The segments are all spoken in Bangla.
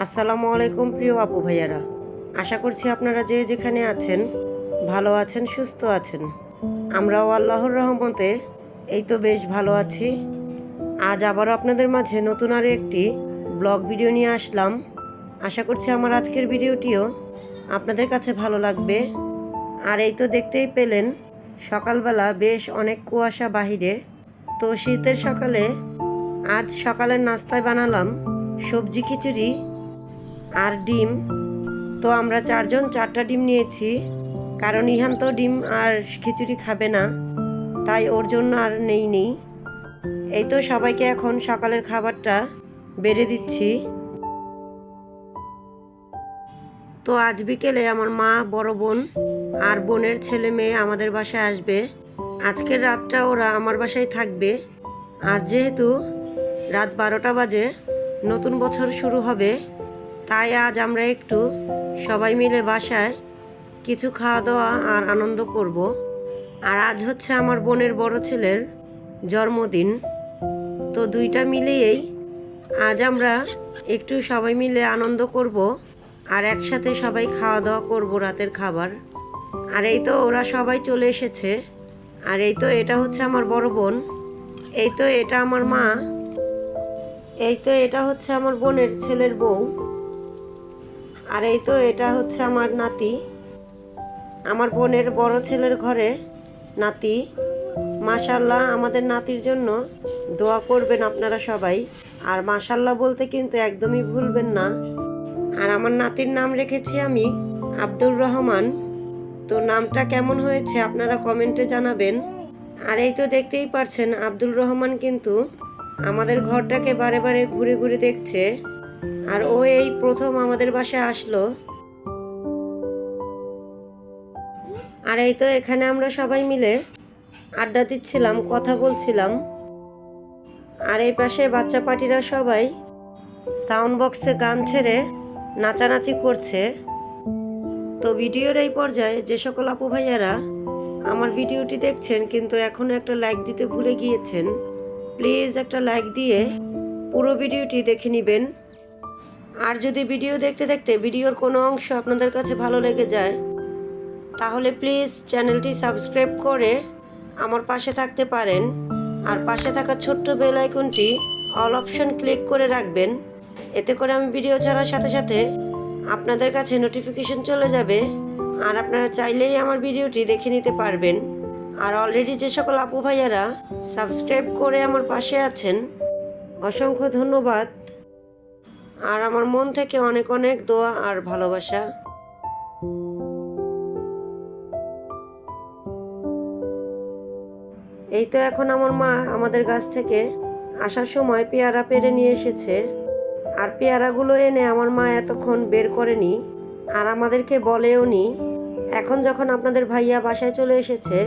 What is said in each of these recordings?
আসসালামু আলাইকুম প্রিয় আপু ভাইয়ারা, আশা করছি আপনারা যে যেখানে আছেন ভালো আছেন, সুস্থ আছেন। আমরাও আল্লাহর রহমতে এই তো বেশ ভালো আছি। আজ আবারও আপনাদের মাঝে নতুন আরও একটি ব্লগ ভিডিও নিয়ে আসলাম। আশা করছি আমার আজকের ভিডিওটিও আপনাদের কাছে ভালো লাগবে। আর এই তো দেখতেই পেলেন সকালবেলা বেশ অনেক কুয়াশা বাহিরে। তো শীতের সকালে আজ সকালের নাস্তায় বানালাম সবজি খিচুড়ি আর ডিম। তো আমরা চারজন 4টা ডিম নিয়েছি, কারণ ইহান তো ডিম আর খিচুড়ি খাবে না, তাই ওর জন্য আর নেই। এই তো সবাইকে এখন সকালের খাবারটা বেড়ে দিচ্ছি। তো আজ বিকেলে আমার মা, বড় বোন আর বোনের ছেলে মেয়ে আমাদের বাসায় আসবে। আজকের রাতটা ওরা আমার বাসায় থাকবে। আজ যেহেতু রাত 12টা বাজে, নতুন বছর শুরু হবে, তাই আজ আমরা একটু সবাই মিলে বাসায় কিছু খাওয়া দাওয়া আর আনন্দ করব। আর আজ হচ্ছে আমার বোনের বড় ছেলের জন্মদিন। তো দুইটা মিলিয়েই আজ আমরা একটু সবাই মিলে আনন্দ করব আর একসাথে সবাই খাওয়া দাওয়া করব রাতের খাবার। আর এই তো ওরা সবাই চলে এসেছে। আর এই তো এটা হচ্ছে আমার বড় বোন, এই তো এটা আমার মা, এই তো এটা হচ্ছে আমার বোনের ছেলের বউ, আর এই তো এটা হচ্ছে আমার নাতি, আমার বোনের বড় ছেলের ঘরে নাতি। মাশাল্লাহ, আমাদের নাতির জন্য দোয়া করবেন আপনারা সবাই। আর মাশাল্লাহ বলতে কিন্তু একদমই ভুলবেন না। আর আমার নাতির নাম রেখেছি আমি আব্দুর রহমান। তো নামটা কেমন হয়েছে আপনারা কমেন্টে জানাবেন। আর এই তো দেখতেই পারছেন আব্দুল রহমান কিন্তু আমাদের ঘরটাকে বারে বারে ঘুরে ঘুরে দেখছে। আর ও এই প্রথম আমাদের বাসায় আসলো। আর এই তো এখানে আমরা সবাই মিলে আড্ডা দিচ্ছিলাম, কথা বলছিলাম। আর এই পাশে বাচ্চা পার্টিরা সবাই সাউন্ড বক্সে গান ছেড়ে নাচানাচি করছে। তো ভিডিওর এই পর্যায়ে যে সকল আপু ভাইয়ারা আমার ভিডিওটি দেখছেন কিন্তু এখনও একটা লাইক দিতে ভুলে গিয়েছেন, প্লিজ একটা লাইক দিয়ে পুরো ভিডিওটি দেখে নেবেন। আর যদি ভিডিও দেখতে দেখতে ভিডিওর কোনো অংশ আপনাদের কাছে ভালো লেগে যায়, তাহলে প্লিজ চ্যানেলটি সাবস্ক্রাইব করে আমার পাশে থাকতে পারেন। আর পাশে থাকা ছোট্ট বেল আইকনটি অল অপশন ক্লিক করে রাখবেন। এতে করে আমি ভিডিও ছাড়ার সাথে সাথে আপনাদের কাছে নোটিফিকেশন চলে যাবে। আর আপনারা চাইলেই আমার ভিডিওটি দেখে নিতে পারবেন। আর অলরেডি যে সকল আপু ভাইয়ারা সাবস্ক্রাইব করে আমার পাশে আছেন, অসংখ্য ধন্যবাদ। আর আমার মন থেকে অনেক অনেক দোয়া আর ভালোবাসা। এই তো এখন আমার মা আমাদের গাছ থেকে আসার সময় পেয়ারা পেড়ে নিয়ে এসেছে। আর পেয়ারাগুলো এনে আমার মা এতক্ষণ বের করেনি আর আমাদেরকে বলেও নি। এখন যখন আপনাদের ভাইয়া বাসায় চলে এসেছে,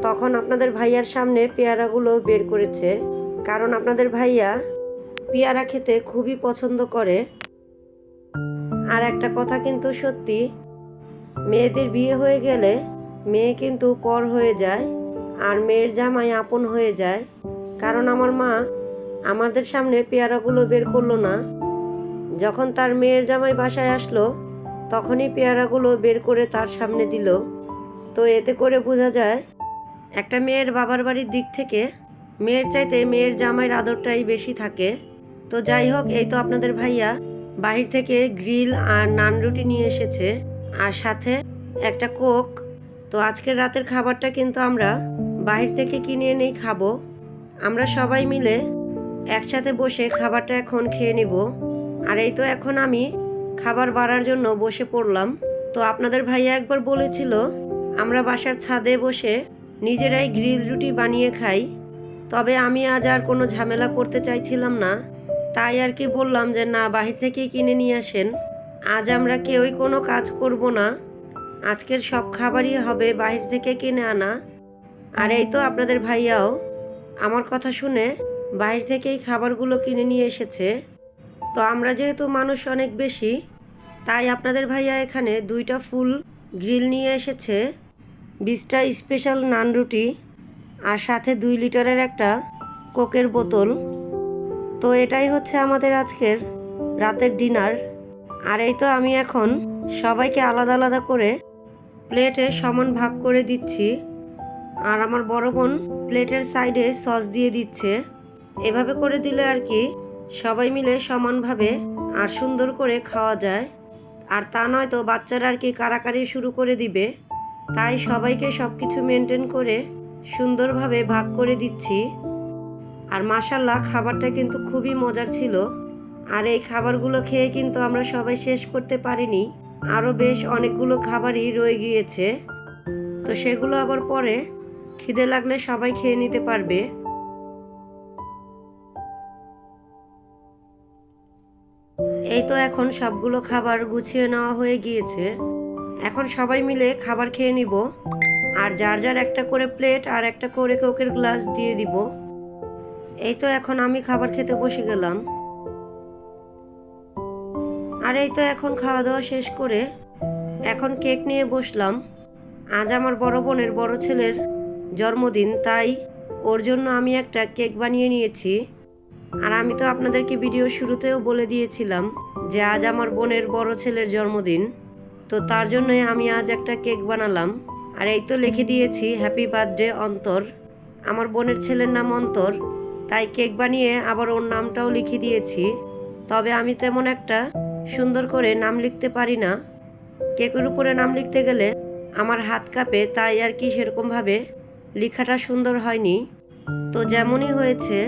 তখন আপনাদের ভাইয়ার সামনে পেয়ারাগুলো বের করেছে, কারণ আপনাদের ভাইয়া পেয়ারা খেতে খুবই পছন্দ করে। আর একটা কথা কিন্তু সত্যি, মেয়েদের বিয়ে হয়ে গেলে মেয়ে কিন্তু পর হয়ে যায় আর মেয়ের জামাই আপন হয়ে যায়। কারণ আমার মা আমাদের সামনে পেয়ারাগুলো বের করলো না, যখন তার মেয়ের জামাই বাসায় আসলো তখনই পেয়ারাগুলো বের করে তার সামনে দিল। তো এতে করে বোঝা যায় একটা মেয়ের বাবার বাড়ির দিক থেকে মেয়ের চাইতে মেয়ের জামাইয়ের আদরটাই বেশি থাকে। তো যাই হোক, এই তো আপনাদের ভাইয়া বাহির থেকে গ্রিল আর নান রুটি নিয়ে এসেছে আর সাথে একটা কোক। তো আজকের রাতের খাবারটা কিন্তু আমরা বাহির থেকে কিনে এনেই খাবো। আমরা সবাই মিলে একসাথে বসে খাবারটা এখন খেয়ে নিব। আর এই তো এখন আমি খাবার বাড়ার জন্য বসে পড়লাম। তো আপনাদের ভাইয়া একবার বলেছিল আমরা বাসার ছাদে বসে নিজেরাই গ্রিল রুটি বানিয়ে খাই, তবে আমি আজ আর কোনো ঝামেলা করতে চাইছিলাম না, তাই আর কি বললাম যে না, বাহির থেকেই কিনে নিয়ে আসেন। আজ আমরা কেউই কোনো কাজ করব না, আজকের সব খাবারই হবে বাহির থেকে কিনে আনা। আর এই তো আপনাদের ভাইয়াও আমার কথা শুনে বাহির থেকেই খাবারগুলো কিনে নিয়ে এসেছে। তো আমরা যেহেতু মানুষ অনেক বেশি, তাই আপনাদের ভাইয়া এখানে 2টা ফুল গ্রিল নিয়ে এসেছে, 20টা স্পেশাল নান রুটি আর সাথে 2 লিটারের একটা কোকের বোতল। তো এটাই হচ্ছে আমাদের আজকের রাতের ডিনার। আর এই তো আমি এখন সবাইকে আলাদা আলাদা করে প্লেটে সমান ভাগ করে দিচ্ছি। আর আমার বড় বোন প্লেটের সাইডে সস দিয়ে দিচ্ছে। এভাবে করে দিলে আর কি সবাই মিলে সমানভাবে আর সুন্দর করে খাওয়া যায়। আর তা নয় তো বাচ্চারা আর কি কাড়াকাড়ি শুরু করে দিবে। তাই সবাইকে সব কিছু মেনটেন করে সুন্দরভাবে ভাগ করে দিচ্ছি। আর মাশাল্লাহ খাবারটা কিন্তু খুবই মজার ছিল। আর এই খাবারগুলো খেয়ে কিন্তু আমরা সবাই শেষ করতে পারিনি, আরও বেশ অনেকগুলো খাবারই রয়ে গিয়েছে। তো সেগুলো আবার পরে খিদে লাগলে সবাই খেয়ে নিতে পারবে। এই তো এখন সবগুলো খাবার গুছিয়ে নেওয়া হয়ে গিয়েছে। এখন সবাই মিলে খাবার খেয়ে নিব। আর যার যার একটা করে প্লেট আর একটা করে কোকের গ্লাস দিয়ে দিব। এই তো এখন আমি খাবার খেতে বসে গেলাম। আর এই তো এখন খাওয়া দাওয়া শেষ করে এখন কেক নিয়ে বসলাম। আজ আমার বড় বোনের বড় ছেলের জন্মদিন, তাই ওর জন্য আমি একটা কেক বানিয়ে নিয়েছি। আর আমি তো আপনাদেরকে ভিডিও শুরুতেও বলে দিয়েছিলাম যে আজ আমার বোনের বড় ছেলের জন্মদিন, তো তার জন্যই আমি আজ একটা কেক বানালাম। আর এই তো লিখে দিয়েছি হ্যাপি বার্থডে অন্তর। আমার বোনের ছেলের নাম অন্তর, তাই কেক বানিয়ে আবার ওর নামটাও লিখে দিয়েছি। তবে আমি তেমন একটা সুন্দর করে নাম লিখতে পারি না। কেকের উপরে নাম লিখতে গেলে আমার হাত কাঁপে, তাই আর কি সেরকমভাবে লেখাটা সুন্দর হয়নি। তো যেমনই হয়েছে,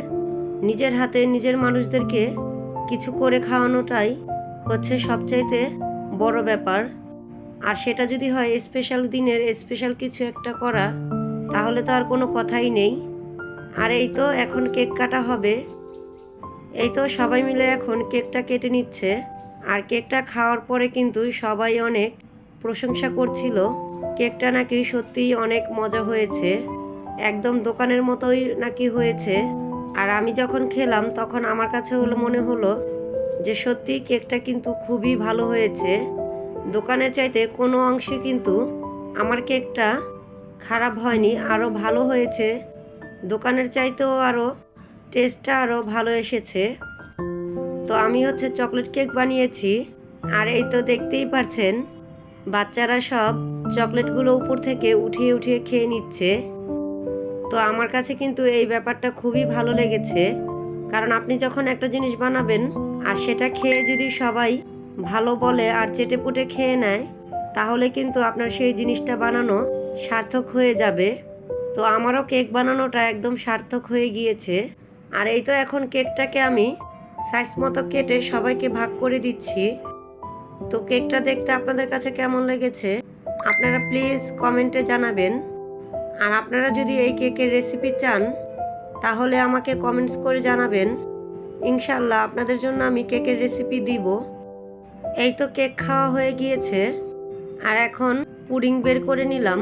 নিজের হাতে নিজের মানুষদেরকে কিছু করে খাওয়ানোটাই হচ্ছে সবচাইতে বড় ব্যাপার। আর সেটা যদি হয় স্পেশাল দিনের স্পেশাল কিছু একটা করা, তাহলে তো আর কোনো কথাই নেই। আর এই তো এখন কেক কাটা হবে। এই তো সবাই মিলে এখন কেকটা কেটে নিচ্ছে। আর কেকটা খাওয়ার পরে কিন্তু সবাই অনেক প্রশংসা করছিল। কেকটা নাকি সত্যিই অনেক মজা হয়েছে, একদম দোকানের মতোই নাকি হয়েছে। আর আমি যখন খেলাম তখন আমার কাছে মনে হলো যে সত্যি কেকটা কিন্তু খুবই ভালো হয়েছে। দোকানের চাইতে কোনো অংশে কিন্তু আমার কেকটা খারাপ হয়নি, আরও ভালো হয়েছে। দোকানের চাইতেও আরও টেস্টটা আরও ভালো এসেছে। তো আমি হচ্ছে চকলেট কেক বানিয়েছি। আর এই তো দেখতেই পারছেন বাচ্চারা সব চকলেটগুলো উপর থেকে উঠিয়ে উঠিয়ে খেয়ে নিচ্ছে। তো আমার কাছে কিন্তু এই ব্যাপারটা খুবই ভালো লেগেছে। কারণ আপনি যখন একটা জিনিস বানাবেন আর সেটা খেয়ে যদি সবাই ভালো বলে আর চেটেপুটে খেয়ে নেয়, তাহলে কিন্তু আপনার সেই জিনিসটা বানানো সার্থক হয়ে যাবে। তো আমারও কেক বানানোটা একদম সার্থক হয়ে গিয়েছে। আর এই তো এখন কেকটাকে আমি সাইজ মতো কেটে সবাইকে ভাগ করে দিচ্ছি। তো কেকটা দেখতে আপনাদের কাছে কেমন লেগেছে আপনারা প্লিজ কমেন্টে জানাবেন। আর আপনারা যদি এই কেকের রেসিপি চান তাহলে আমাকে কমেন্টস করে জানাবেন। ইনশাল্লাহ আপনাদের জন্য আমি কেকের রেসিপি দিব। এই তো কেক খাওয়া হয়ে গিয়েছে। আর এখন পুডিং বের করে নিলাম।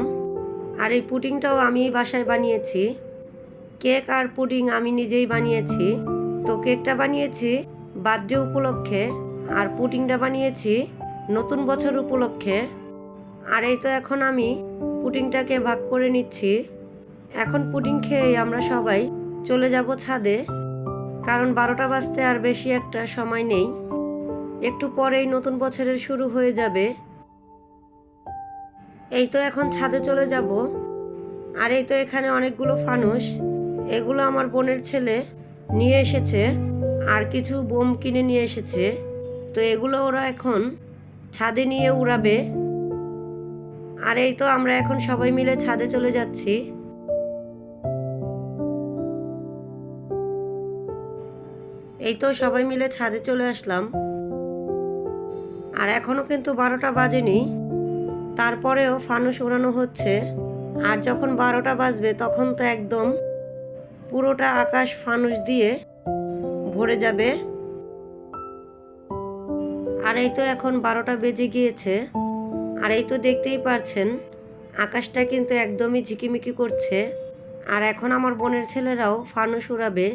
আর এই পুডিংটাও আমি বাসায় বানিয়েছি। কেক আর পুডিং আমি নিজেই বানিয়েছি। তো কেকটা বানিয়েছি বার্থডে উপলক্ষে, আর পুডিংটা বানিয়েছি নতুন বছর উপলক্ষে। আর এই তো এখন আমি পুডিংটাকে ভাগ করে নিচ্ছি। এখন পুডিং খেয়েই আমরা সবাই চলে যাব ছাদে, কারণ 12টা বাজতে আর বেশি একটা সময় নেই। একটু পরেই নতুন বছরের শুরু হয়ে যাবে। এই তো এখন ছাদে চলে যাব। আর এই তো এখানে অনেকগুলো ফানুস, এগুলো আমার বোনের ছেলে নিয়ে এসেছে, আর কিছু বোম কিনে নিয়ে এসেছে। তো এগুলো ওরা এখন ছাদে নিয়ে উড়াবে। আর এই তো আমরা এখন সবাই মিলে ছাদে চলে যাচ্ছি। এই তো সবাই মিলে ছাদে চলে আসলাম। আর এখনো কিন্তু 12টা বাজেনি, তারপরেও ফানুস উড়ানো হচ্ছে। আর যখন 12টা বাজবে তখন তো একদম পুরোটা আকাশ ফানুস দিয়ে ভরে যাবে। আর এই তো এখন 12টা বেজে গিয়েছে। আর এই তো দেখতেই পারছেন আকাশটা কিন্তু একদমই ঝিকিমিকি করছে। আর এখন আমার বোনের ছেলেরাও ফানুস উড়াবে।